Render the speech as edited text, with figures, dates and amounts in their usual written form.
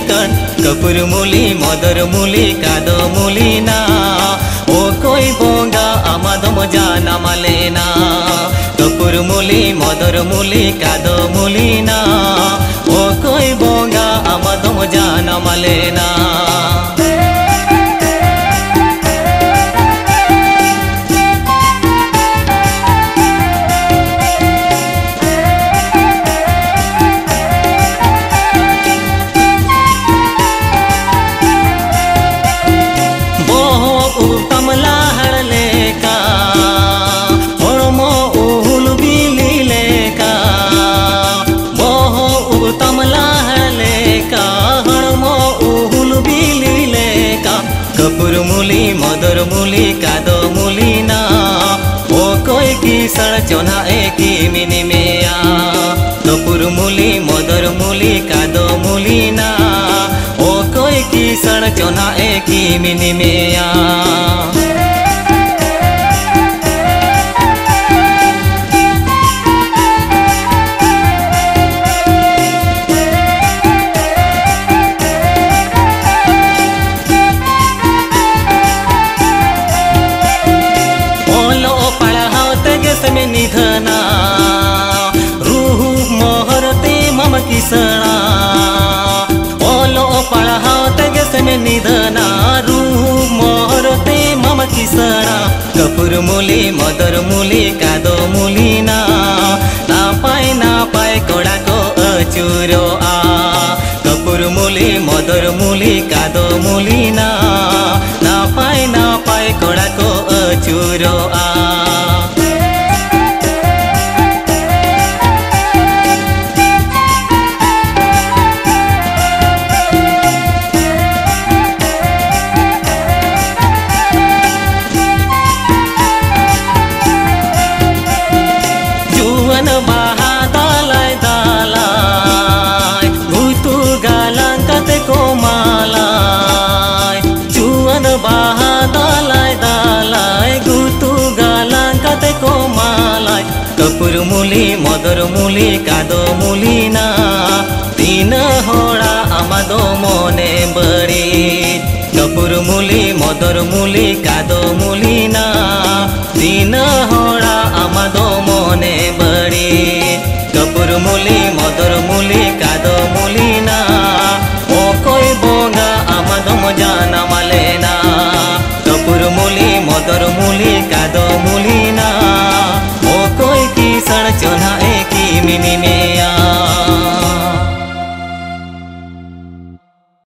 kan kapur muli modar muli kado muli na o koi bonga amadom jana malena kapur muli modar muli kado muli na o koi bonga amadom jana malena kapur muli modar muli kado muli na o koi kisan chona eki mini meya kapur muli modar muli kado muli na o koi kisan chona eki mini meya निधना रूह मोहरते मम किसना ओलो पढ़ाते गसे में निधना रूह मोहरते मम Kisna kapur muli modar muli kado muli na napai koda ko achuro a kapur muli modar muli kado muli na napai koda ko achuro a kapur muli modar muli kado muli na tin hora amado mone bari kapur muli modar muli kado muli na tin hora amado mone bari kapur muli modar muli kado muli na o koi bonga amado jana malena kapur muli modar muli kado muli na o koi kisan chona eki mini me